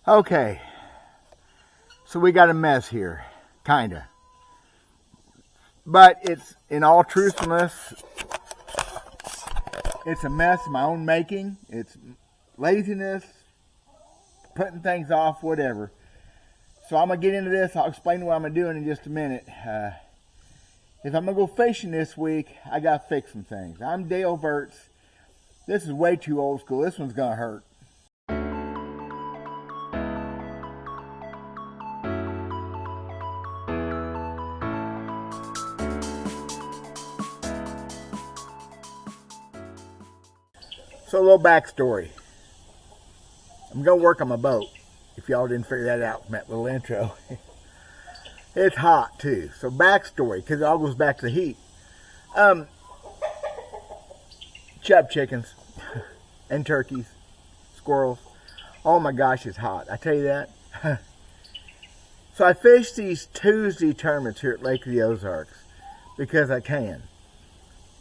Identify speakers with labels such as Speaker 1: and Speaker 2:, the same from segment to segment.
Speaker 1: Okay, so we got a mess here, kinda. But it's, in all truthfulness, it's a mess of my own making. It's laziness, putting things off, whatever. So I'm going to get into this. I'll explain what I'm doing in just a minute. If I'm going to go fishing this week, I got to fix some things. I'm Dale Verts. This is way too old school. This one's going to hurt. So a little backstory. I'm going to work on my boat, if y'all didn't figure that out from that little intro. It's hot too. So backstory, because it all goes back to the heat. Chub chickens and turkeys, squirrels. Oh my gosh, it's hot. I tell you that. So I fish these Tuesday tournaments here at Lake of the Ozarks because I can.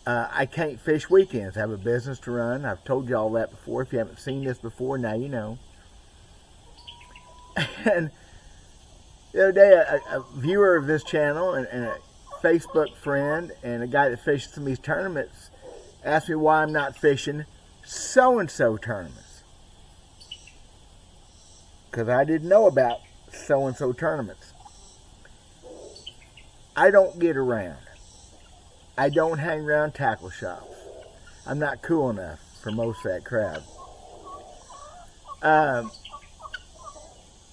Speaker 1: I can't fish weekends. I have a business to run. I've told you all that before. If you haven't seen this before, now you know. And the other day, a viewer of this channel and a Facebook friend and a guy that fishes some of these tournaments asked me why I'm not fishing so-and-so tournaments. Because I didn't know about so-and-so tournaments. I don't get around. I don't hang around tackle shops. I'm not cool enough for most of that crowd.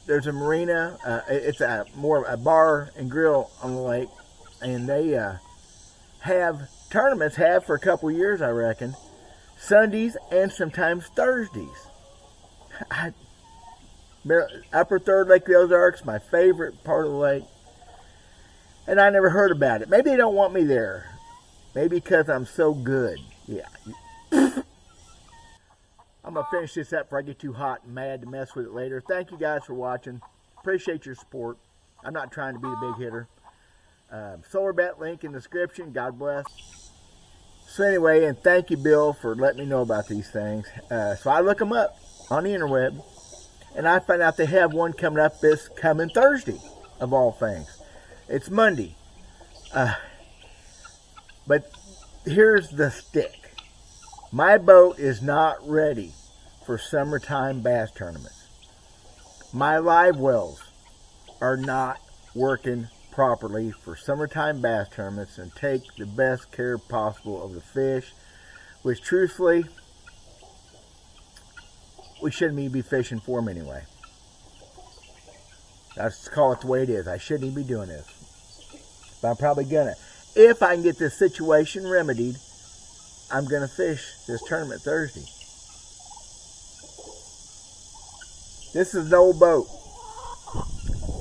Speaker 1: There's a marina. It's more of a bar and grill on the lake, and they have tournaments. Have for a couple years, I reckon. Sundays and sometimes Thursdays. Upper third Lake of the Ozarks, my favorite part of the lake, and I never heard about it. Maybe they don't want me there. Maybe because I'm so good. Yeah. I'm going to finish this up before I get too hot and mad to mess with it later. Thank you guys for watching. Appreciate your support. I'm not trying to be a big hitter. Solar bet link in the description. God bless. So anyway, and thank you, Bill, for letting me know about these things. So I look them up on the interweb, and I find out they have one coming up this coming Thursday, of all things. It's Monday. But here's the stick. My boat is not ready for summertime bass tournaments. My live wells are not working properly for summertime bass tournaments and take the best care possible of the fish, which truthfully, we shouldn't even be fishing for them anyway. Let's call it the way it is. I shouldn't even be doing this. But I'm probably gonna. If I can get this situation remedied, I'm going to fish this tournament Thursday. This is an old boat.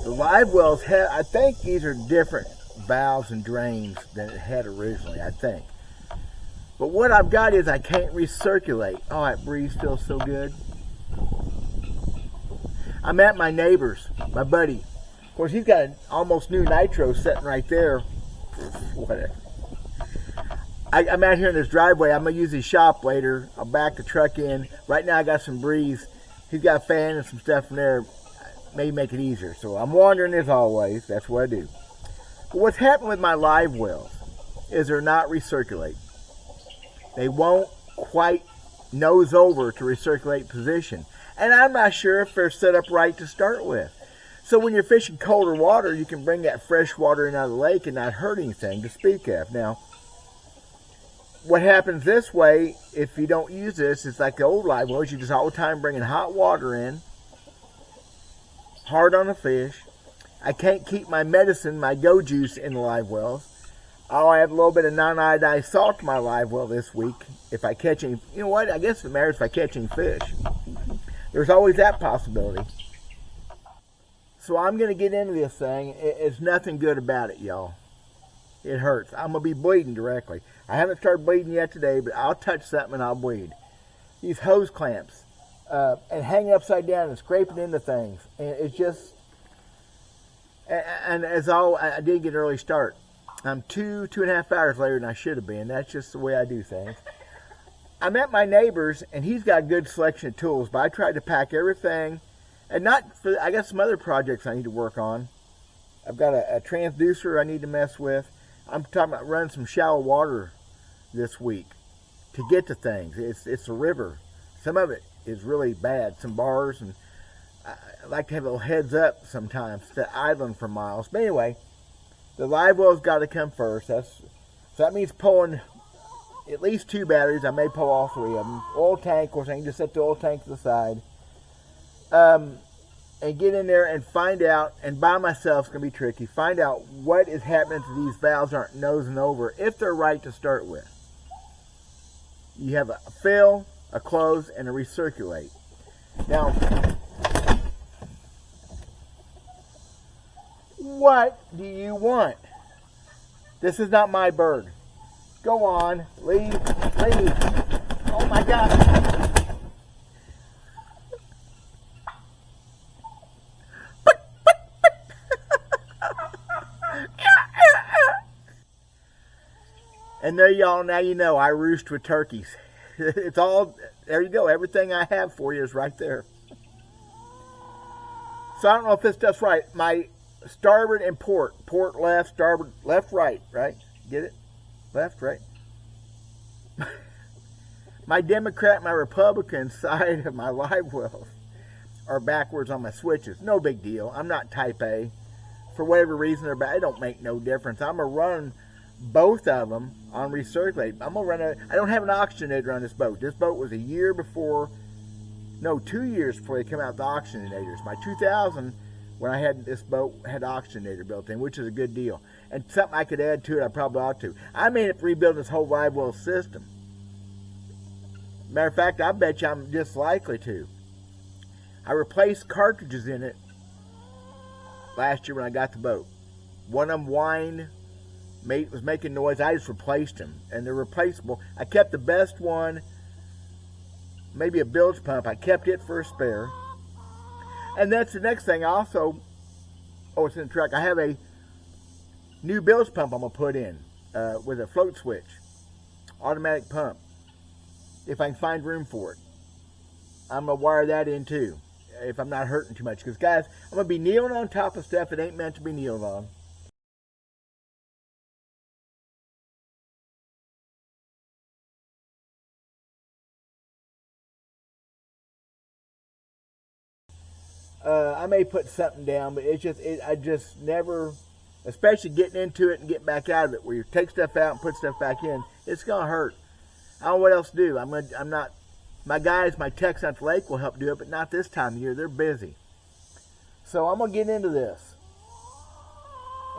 Speaker 1: The live wells have, I think these are different valves and drains than it had originally, I think. But what I've got is I can't recirculate. Oh, that breeze feels so good. I'm at my neighbor's, my buddy. Of course, he's got an almost new nitro sitting right there. Whatever. I'm out here in this driveway. I'm going to use his shop later. I'll back the truck in. Right now I got some breeze. He's got a fan and some stuff in there. Maybe make it easier. So I'm wandering as always. That's what I do. But what's happened with my live wells is they're not recirculating. They won't quite nose over to recirculate position. And I'm not sure if they're set up right to start with. So when you're fishing colder water, you can bring that fresh water in out of the lake and not hurt anything to speak of. Now, what happens this way, if you don't use this, it's like the old live wells. You just all the time bringing hot water in, hard on the fish. I can't keep my medicine, my go juice in the live wells. I'll add a little bit of non-iodized salt to my live well this week if I catch any. You know what? I guess it matters if I catch any fish. There's always that possibility. So I'm going to get into this thing. It's nothing good about it, y'all. It hurts. I'm going to be bleeding directly. I haven't started bleeding yet today, but I'll touch something and I'll bleed. These hose clamps and hanging upside down and scraping into things. And it's just, and as all, I did get an early start. I'm 2.5 hours later than I should have been. That's just the way I do things. I'm at my neighbor's, and he's got a good selection of tools, but I tried to pack everything And not for, I got some other projects I need to work on. I've got a transducer I need to mess with. I'm talking about running some shallow water this week to get to things. It's a river. Some of it is really bad. Some bars, and I like to have a little heads up sometimes to idling for miles. But anyway, the live well's got to come first. So that means pulling at least 2 batteries. I may pull all 3 of them. Oil tank, of course, I can just set the oil tank to the side. And get in there and find out, and by myself it's going to be tricky, find out what is happening to these valves aren't nosing over, if they're right to start with. You have a fill, a close, and a recirculate. Now, what do you want? This is not my bird. Go on, leave, leave. Oh my God. And there y'all, now you know I roost with turkeys. It's all, there you go. Everything I have for you is right there. So I don't know if this stuff's right. My starboard and port left, starboard, left, right, Get it? Left, right. My Democrat, my Republican side of my live wells are backwards on my switches. No big deal. I'm not type A. For whatever reason they're back, it don't make no difference. I'm going to run both of them on recirculate. I'm gonna run I don't have an oxygenator on this boat. This boat was 2 years before they come out the oxygenators. My 2000, when I had this boat, had oxygenator built in, which is a good deal. And something I could add to it, I probably ought to. I may have to rebuild this whole live well system. Matter of fact, I bet you I'm just likely to. I replaced cartridges in it last year when I got the boat. One of them was making noise. I just replaced them, and they're replaceable. I kept the best one, maybe a bilge pump. I kept it for a spare. And that's the next thing. It's in the truck. I have a new bilge pump I'm going to put in with a float switch, automatic pump, if I can find room for it. I'm going to wire that in too, if I'm not hurting too much. Because, guys, I'm going to be kneeling on top of stuff it ain't meant to be kneeled on. I may put something down, but I just never, especially getting into it and getting back out of it, where you take stuff out and put stuff back in, it's gonna hurt. I don't know what else to do. My guys, my techs at the lake will help do it, but not this time of year. They're busy. So I'm gonna get into this,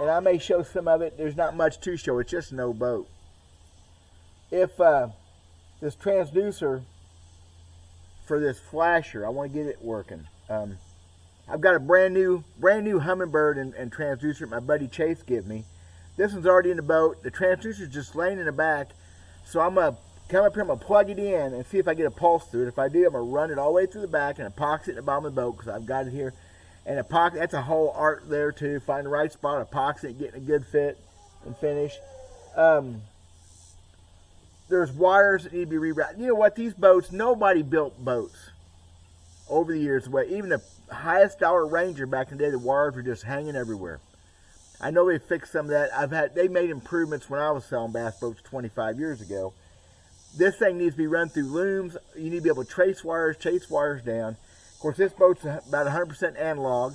Speaker 1: and I may show some of it. There's not much to show. It's just an old boat. If this transducer for this flasher, I want to get it working. I've got a brand new Humminbird and transducer my buddy Chase gave me. This one's already in the boat. The transducer's just laying in the back. So I'm going to come up here, I'm going to plug it in and see if I get a pulse through it. If I do, I'm going to run it all the way through the back and epoxy it in the bottom of the boat, because I've got it here. And epoxy, that's a whole art there too. Find the right spot, epoxy it, getting a good fit and finish. There's wires that need to be rerouted. You know what? These boats, nobody built boats over the years. Even the highest dollar Ranger back in the day, the wires were just hanging everywhere. I know they fixed some of that. They made improvements when I was selling bass boats 25 years ago. This thing needs to be run through looms. You need to be able to trace wires down. Of course, this boat's about 100% analog.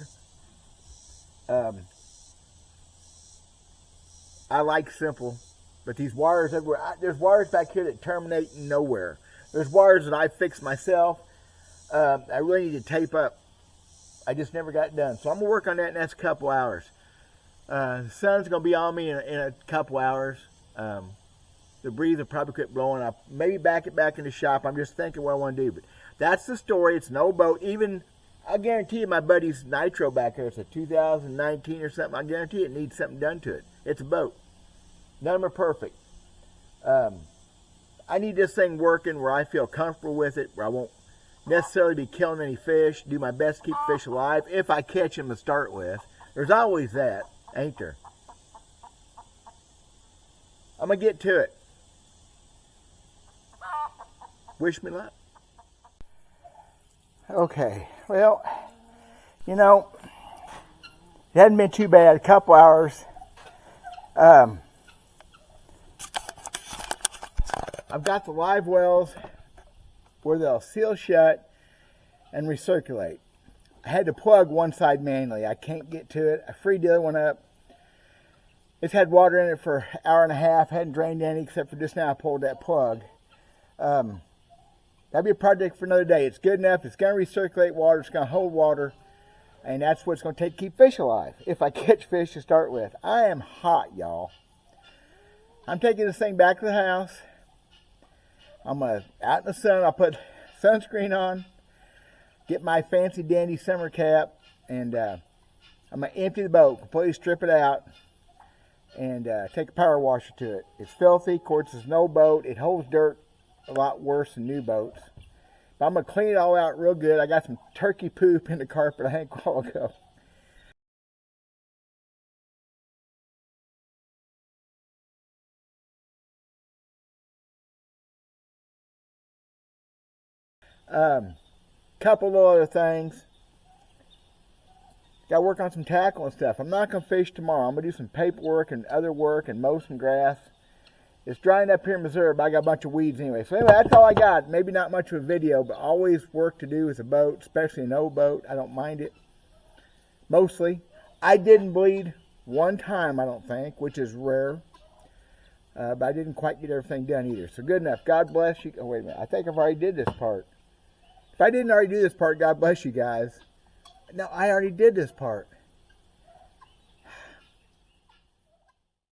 Speaker 1: I like simple, but these wires everywhere. There's wires back here that terminate nowhere. There's wires that I fix myself. I really need to tape up. I just never got it done. So I'm going to work on that in the next couple hours. The sun's going to be on me in a couple hours. The breeze will probably quit blowing. I'll maybe back it back in the shop. I'm just thinking what I want to do. But that's the story. It's an old boat. Even, I guarantee you my buddy's Nitro back there, it's a 2019 or something. I guarantee it needs something done to it. It's a boat. None of them are perfect. I need this thing working where I feel comfortable with it, where I won't necessarily be killing any fish, do my best to keep fish alive, if I catch them to start with. There's always that, ain't there? I'm going to get to it. Wish me luck. Okay, well, You know, it hadn't been too bad. A couple hours. I've got the live wells where they'll seal shut and recirculate. I had to plug one side manually. I can't get to it. I freed the other one up. It's had water in it for an hour and a half. Hadn't drained any except for just now I pulled that plug. That'd be a project for another day. It's good enough. It's going to recirculate water. It's going to hold water. And that's what it's going to take to keep fish alive. If I catch fish to start with. I am hot, y'all. I'm taking this thing back to the house. I'm out in the sun. I'll put sunscreen on. Get my fancy dandy summer cap. And I'm going to empty the boat. Completely strip it out. And take a power washer to it. It's filthy. Of course, it's an old boat. It holds dirt a lot worse than new boats. But I'm going to clean it all out real good. I got some turkey poop in the carpet, I think, a while ago. Couple of other things. Got to work on some tackle and stuff. I'm not going to fish tomorrow. I'm going to do some paperwork and other work and mow some grass. It's drying up here in Missouri, but I got a bunch of weeds anyway. So anyway, that's all I got. Maybe not much of a video, but always work to do with a boat, especially an old boat. I don't mind it. Mostly. I didn't bleed one time, I don't think, which is rare. But I didn't quite get everything done either. So good enough. God bless you. Oh, wait a minute. I think I've already did this part. If I didn't already do this part, God bless you guys. No, I already did this part.